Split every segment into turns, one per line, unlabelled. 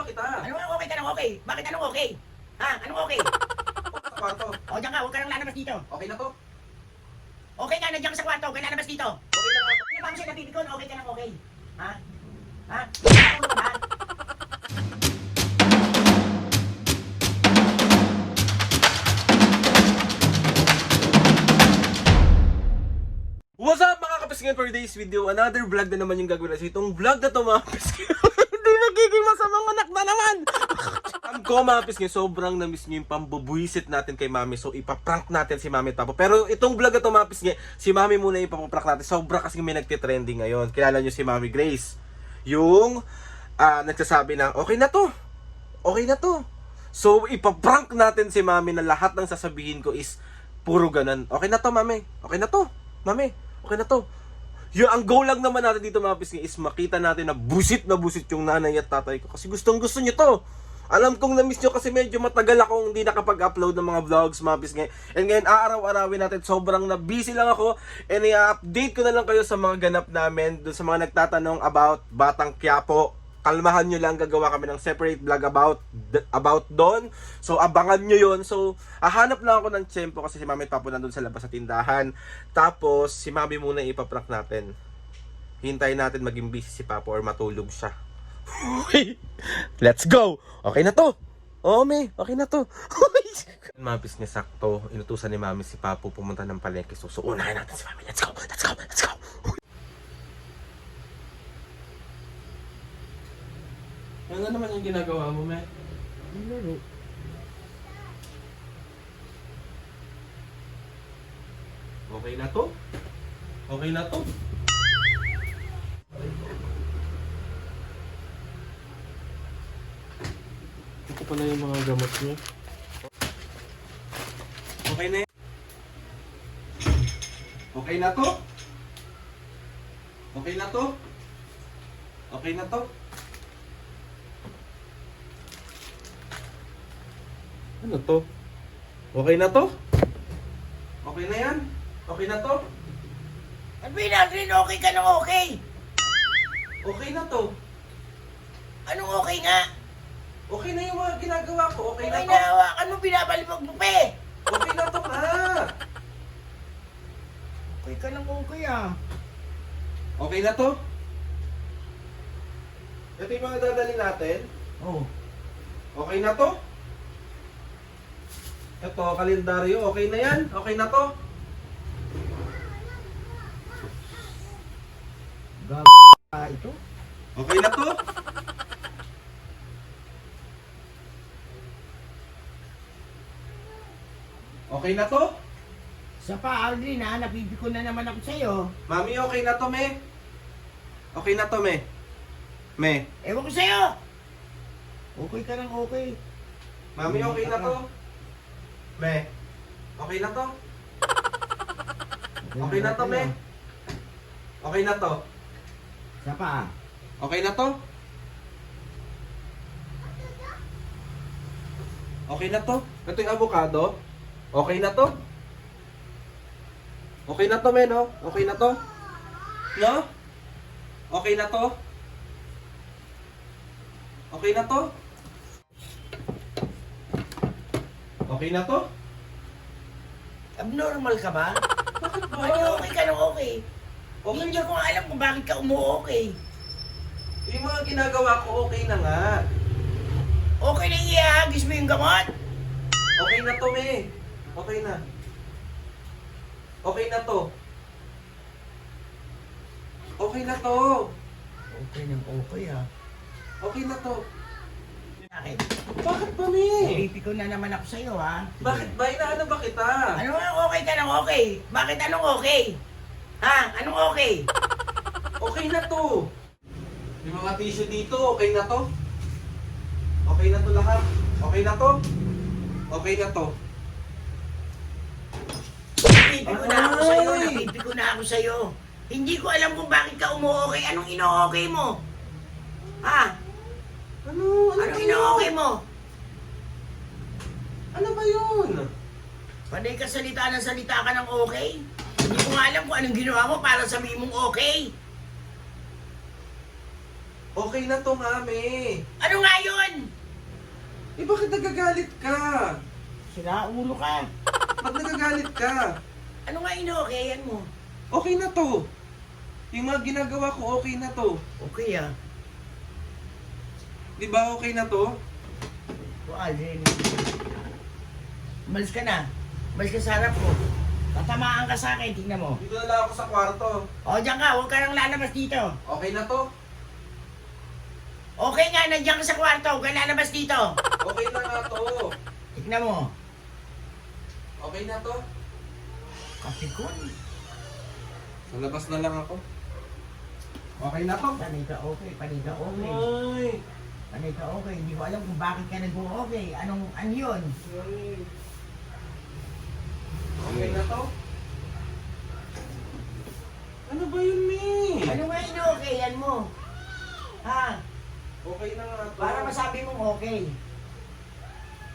ba kita?
Ano nga okay ka ng okay? Bakit anong okay? Ha? Anong okay?
Sa kwarto.
O, diyan ka, huwag ka nang lalabas dito.
Okay na to?
Okay ka, nandiyan ka sa kwarto, huwag ka lalabas dito.
Okay na nga to.
Ano ba ako siya napipikon? Okay ka ng okay? Ha? Ha? Ano ka ba?
What's up mga kapisngin, for today's video? Another vlog na naman yung gagawin natin. Itong vlog na to mga kapisngin, hindi nagiging masamang anak na naman. Ang ko mga kapisngin, sobrang na-miss nyo yung pambubuisit natin kay Mami. So ipaprank natin si Mami Tapo. Pero itong vlog na to mga kapisngin, si Mami muna yung ipaprank natin. Sobra kasi may nagtitrending ngayon. Kilala nyo si Mami Grace. Yung nagsasabi na, okay na to. Okay na to. So ipaprank natin si Mami na lahat ng sasabihin ko is puro ganun. Okay na to, Mami. Okay na to. Mami, okay na to. Yung ang goal lang naman natin dito mga pisngi is makita natin na busit yung nanay at tatay ko. Kasi gustong gusto nyo to. Alam kong na-miss nyo kasi medyo matagal akong hindi nakapag-upload ng mga vlogs mga pisngi. And ngayon aaraw-arawin natin. Sobrang na busy lang ako. And i-update ko na lang kayo sa mga ganap namin. Doon sa mga nagtatanong about Batang Quiapo. Kalmahan nyo lang, gagawa kami ng separate vlog about doon. So, abangan nyo yon. So, hahanap lang ako ng tiyempo kasi si Mami at Papo nandun sa labas sa tindahan. Tapos, si Mami muna ipaprank natin. Hintayin natin maging busy si Papo or matulog siya. Let's go! Okay na to! Oo, May. Okay na to. Mapis niya sakto. Inutusan ni Mami si Papo pumunta ng palengke. So, unahin natin si Mami. Let's go! Let's go! Let's go! Ano naman yung ginagawa mo, May?
Laro.
Okay na to? Okay na to? Ito pala yung mga gamot niya. Okay na yan? Okay na to? Okay na to? Okay na to? Ano to? Okay na to? Okay na yan? Okay na to?
Sabihin natin, okay ka ng okay.
Okay na to?
Anong okay nga?
Okay na yung mga ginagawa ko. Okay na
Okay
to?
na, hawakan mo, binabalibag mo pa eh.
Okay na to nga!
Okay ka ng okay ah.
Okay na to? Ito yung mga dadali natin.
Oh.
Okay na to? Ito, kalendaryo. Okay na yan? Okay na to?
Ito?
Okay na to? Okay na to?
Sa pa, Aldrin ha, napipikon na naman ako sa'yo.
Mami, okay na to, Me? Okay na to, Me? Me?
Ewan ko sa'yo. Okay ka ng okay.
Mami, okay na to? Me? Okay na to? Okay na to, Me? Okay na to?
Sa pa.
Okay na to? Okay na to? Ito yung avocado? Okay na to? Okay na to, men, no? Okay na to? No? Okay na to? Okay na to? Okay na to?
Abnormal ka ba?
Bakit ba?
Ano okay ka ng okay?
Okay
Hindi
na.
ko alam kung bakit ka umu-okay.
Yung mga ginagawa ko, okay na nga.
Okay na ihahagis mo yung gamot?
Okay na to, me. Okay na. Okay na to. Okay na to.
Okay ng okay ah.
Okay na to.
Bakit?
Bakit ba, me?
Napipikon na naman ako sa'yo ha.
Bakit ba? Inaano ba kita?
Ano nga okay ka ng okay? Bakit anong okay? Ha? Anong okay?
Okay na to. Yung mga tissue dito, okay na to. Okay na to lahat. Okay na to. Okay na to.
Napipiko na ako sa'yo,
Ay!
napipiko na ako sa'yo. Hindi ko alam kung bakit ka umu-okay. Anong ino-okay mo? Ha?
Ano?
Anong ino-okay mo?
Ano ba yun?
Panay ka salita ng salita ka ng okay? Hindi ko nga alam kung anong ginawa mo para sabihin mong okay.
Okay na to, mami.
Ano nga yun?
nagagalit ka?
Sira ulo ka.
Ba't nagagalit ka?
Ano nga ino-okayan mo?
Okay na to. Yung mga ginagawa ko, okay na to.
Okay ah.
Di ba okay na to?
O Aldrin. Umalis ka na. Umalis ka sa harap ko. Tatamaan ka sa akin, tingnan mo.
Dito na lang ako sa kwarto.
O, diyan ka. Huwag ka nang lalabas dito.
Okay na to?
Okay nga, nandiyan ka sa kwarto. Huwag ka lalabas dito.
Okay na nga to.
Tingnan mo.
Okay na to?
Kapikon.
Sa labas na lang ako. Okay na to?
Panay ka okay, panay ka okay.
Ay.
Panay ka okay. Hindi ko alam kung bakit ka nag-okay. Ano yun?
Okay na to? Ano ba yun, Mi?
Ano nga ino-okayan mo? Ha?
Okay na nga to.
Para masabi mong okay.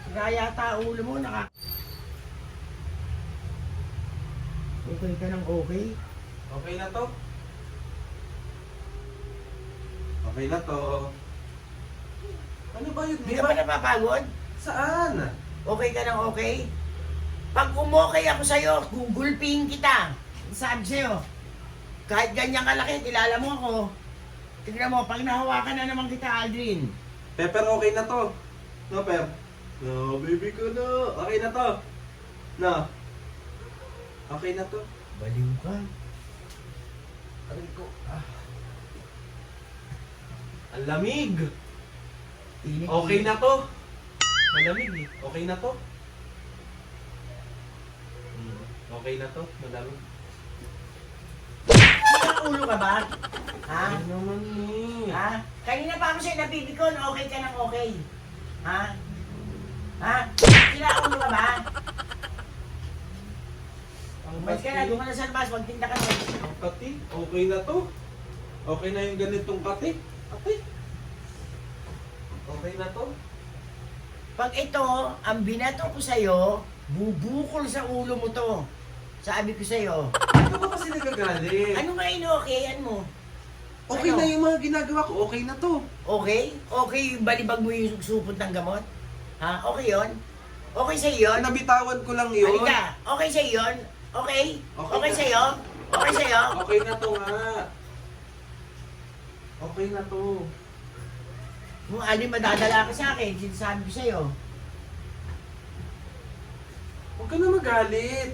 Sira yata ulo mo, Okay ka ng okay?
Okay na to? Okay na to. Ano ba yun?
Hindi ka ba napapagod?
Saan?
Okay ka ng okay? Pag umokay ako sa'yo, gugulpihin kita. Sabi sa'yo, kahit ganyan kalaki, kilala mo ako. Tignan mo, pag nahawakan na naman kita, Aldrin.
Pepper, okay na to. No, Pep? No, baby ko na. Okay na to. No. Okay na to.
Baliw ka.
Aray ko. Ang lamig.
Init.
Okay na to. Malamig eh. Okay na to. Okay na to. Malamig.
Sira ulo ka ba? Ha?
Ano naman eh.
Ha? Kanina pa ako sa'yo napipikon, okay ka ng okay. Ha? Ha? Sira ulo ka ba?
Ang
Umalis ka na, doon ka na sa labas, magtinda ka na.
Ang kati. Okay na to. Okay na yung ganitong kati. Kati. Okay na to.
Pag ito, ang binato ko sa'yo, bubukol sa ulo mo to. Sabi ko sa'yo,
Ano ba kasi nagagalit?
ano nga ino-okayan mo?
Okay
Ano?
na yung mga ginagawa ko. Okay na to.
Okay? Okay yung balibag mo yung supot ng gamot? Ha? Okay yon? Okay sa'yo yun?
Nabitawan ko lang yun.
Halika, okay sa'yo yun? Okay?
Okay
Okay
na.
sa'yo? Okay sa'yo?
Okay na to nga. Okay na to.
Kung ano yung madadala ka sa akin, sinasabi ko sa'yo.
Huwag ka na magalit.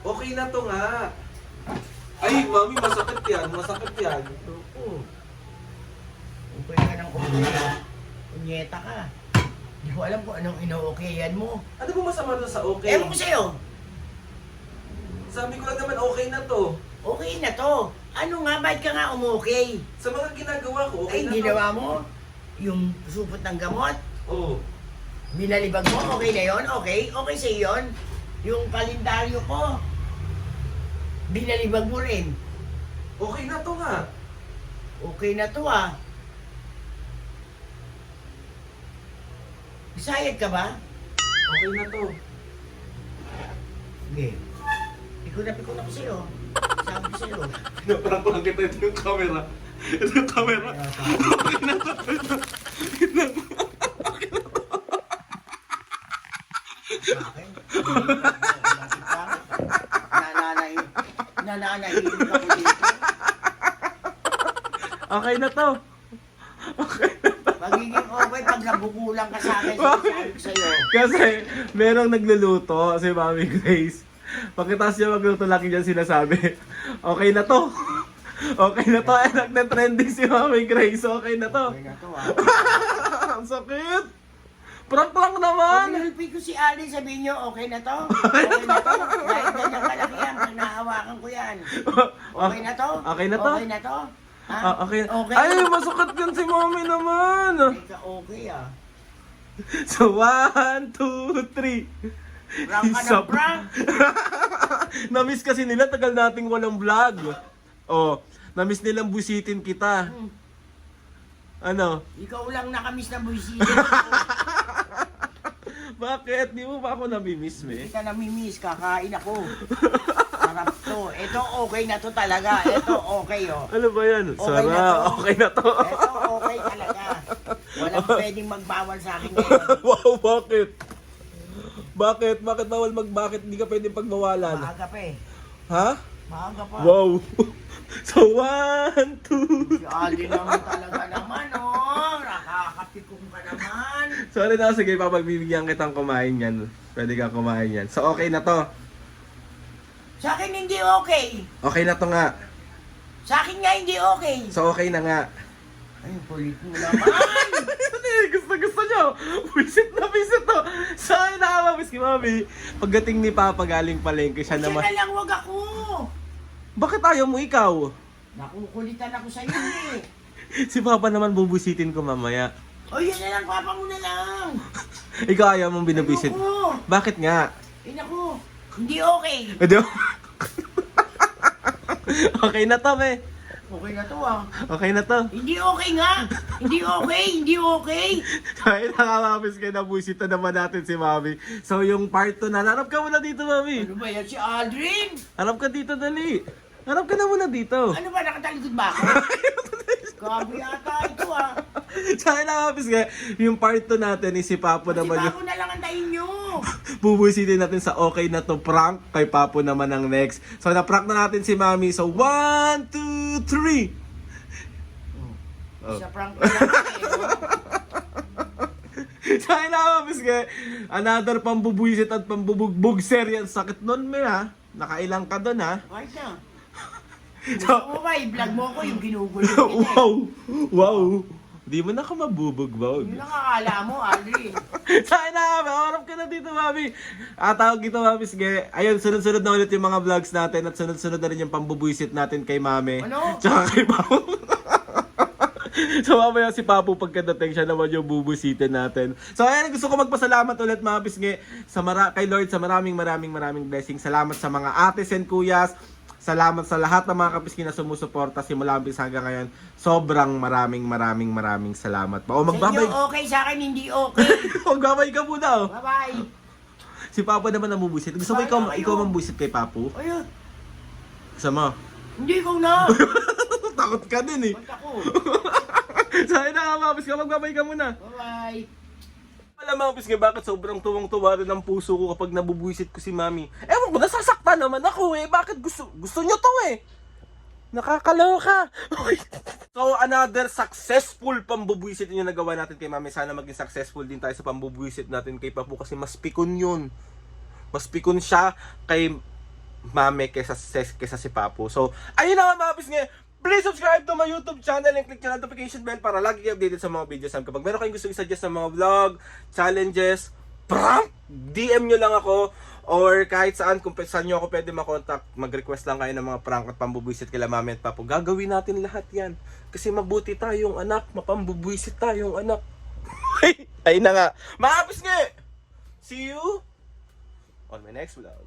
Okay na to nga. Ay, mami, masakit yan. Masakit yan.
Oo. Okay ka ng okay. Unyeta ka. Hindi ko alam kung anong ino-okayan mo.
Ano ba masama doon sa okay?
Ewan ko sa'yo.
Sabi ko lang naman okay na to.
Okay na to. Ano nga, bakit ka nga umokay?
Sa mga ginagawa ko, okay
Ay,
na
ginawa mo? Yung supot ng gamot?
to. Oo.
Binalibag mo? Okay na yon? Okay? Okay sa'yo yun? Yung kalendaryo ko? Binalibag mo rin?
Okay na to nga.
Okay na to ah. Excited ka ba?
Okay na to.
Sige. Pikon na ko sa'yo. Sabi ko sa'yo.
Pinaparang ko lang kita ito yung camera. Ito yung camera. Okay na to.
Bakit? Nananayin ako dito.
Okay na to. Okay na to.
Magiging okay pag nabukulang ka sa akin. Sabi ko sa'yo.
Kasi merong nagluluto si Mami Grace. Pagkatapos niya magluto, lagi niya sinasabi, okay na to. Okay na to. Eh, nagte-trending si Mami Grace. Okay na to.
Okay na to ah.
Ang sakit. Prank lang naman.
Pag nilpi ko si Ali, sabihin niyo, okay na to? Okay na to? Dahil ganyan kalaki yan, pag nahawakan ko yan. Okay na to?
Okay na to?
Okay na to? Ha?
Okay.
Okay.
Ay, masakit yan si Mami naman.
Teka, okay ah.
So, 1, 2, 3.
Prank ka ng prank.
Namiss kasi nila, tagal nating walang vlog. Oh, namiss nilang busitin kita. Ano?
Ikaw lang nakamiss na buwisit.
Bakit? Di mo ba ako nabimiss, me?
Hindi ka namimiss, kakain ako. Sarap to. Ito okay na to talaga. Ito okay oh.
Ano ba yan?
Okay na
Sarap.
to.
Okay na to.
Ito okay talaga. Walang pwedeng magbawal sa akin ngayon.
Wow, bakit? Bakit? Bakit bawal bakit hindi ka pwedeng pagbawalan?
Maaga pa eh.
Ha?
Maaga pa.
Wow. So, 1, 2.
Si Aldi naman talaga naman, oh. Nakakapikong ka naman.
Sorry na, sige, papagbibigyan kitang kumain yan. Pwede kang kumain yan. So, okay na to.
Sa akin hindi okay.
Okay na to nga.
Sa akin nga hindi okay.
So, okay na nga.
Ay, kulit mo naman.
Gusto nyo. Visit to. So, ay nakakamiss kay Mami. Pagdating ni Papa galing palengke, siya
Siya
naman.
na lang, wag ako.
Bakit ayaw mo ikaw?
Nakukulitan ako sa'yo eh.
Si Papa naman bubusitin ko mamaya.
O yan na lang, papa mo na lang.
Ikaw ayaw mong binabisit.
Ayoko.
Bakit nga?
Ay naku, hindi okay.
Hindi. Okay na to, me.
Okay na to ah.
Okay na to.
Hindi okay nga. Hindi okay, hindi okay.
Kaya nakakamiss kayo na busita naman natin si Mami. So yung part 2 na, harap ka muna dito, Mami.
Ano ba yan si Aldrin?
Harap ka dito, dali. Harap ka na muna dito.
Ano ba, nakatalikod ba ako? Gabi ata ito ah.
Kaya nakakamiss ka. Yung part 2 natin is si Papo
Si
naman yung
Papo na lang antayin nyo.
bubusitin natin sa okay na to prank. Kay Papo naman ang next. So na-prank na natin si Mami. So 1, 2, 3.
Sa prank na lang eh.
Kaya nakakamiss ka. Another pambubuisit at pambubugbog serye. Ang sakit nun, me ha. Nakailang ka dun ha.
Kahit na. Gusto mo ba, i-vlog mo ako yung ginugulo kita eh.
Wow! Wow! Di mo na ako mabubugbog.
Yun ang akala mo, Aldrin.
Saan na kami? Harap ka na dito, Mami. Tawag dito, Mami. Sige. Ayun, sunod-sunod na ulit yung mga vlogs natin at sunod-sunod na rin yung pambubuisit natin kay Mami.
Ano?
Tsaka kay Papo. So, mamaya si Papo pagkadating siya naman yung bubusitin natin. So, ayan, gusto ko magpasalamat ulit, mga pisngi, kay Lord sa maraming blessings. Salamat sa mga ates and kuyas. Salamat sa lahat ng mga kapiskin na sumusuporta simula umpisa hanggang ngayon. Sobrang maraming salamat pa. O
Sa
magbabay.
inyo okay, sa akin hindi okay.
Magbabay ka muna. Oh.
Bye-bye.
Si Papa naman ang bubusit. Gusto mo ikaw mambusit kay Papo?
Ayun,
Gusto mo?
hindi ko na.
Takot ka din eh.
Ba't ako?
Sa'yo na nga, Mapis ka. Magbabay ka muna.
Bye-bye.
Alam mo, Mapis ka, bakit sobrang tuwang-tuwa rin ang puso ko kapag nabubuisit ko si Mami? Ewan ko, nasasaktan naman ako eh. Bakit gusto nyo to eh? Nakakaloka. So, another successful pambubuisit yung nagawa natin kay Mami. Sana maging successful din tayo sa pambubuisit natin kay Papu kasi mas pikon yun. Mas pikon siya kay Mami kesa si Papu. So, ayun na nga, Mapis nga. Please subscribe to my YouTube channel and click yung notification bell para lagi kayo updated sa mga videos. Kapag meron kayong gusto i-suggest ng mga vlog, challenges, prank, DM nyo lang ako. Or kahit saan, kung saan nyo ako pwede makontakt, mag-request lang kayo ng mga prank at pambubuisit kila Mami at Papo. Gagawin natin lahat yan. Kasi mabuti tayong anak, mapambubuisit tayong anak. Ay na nga. Maapis nga! See you on my next vlog.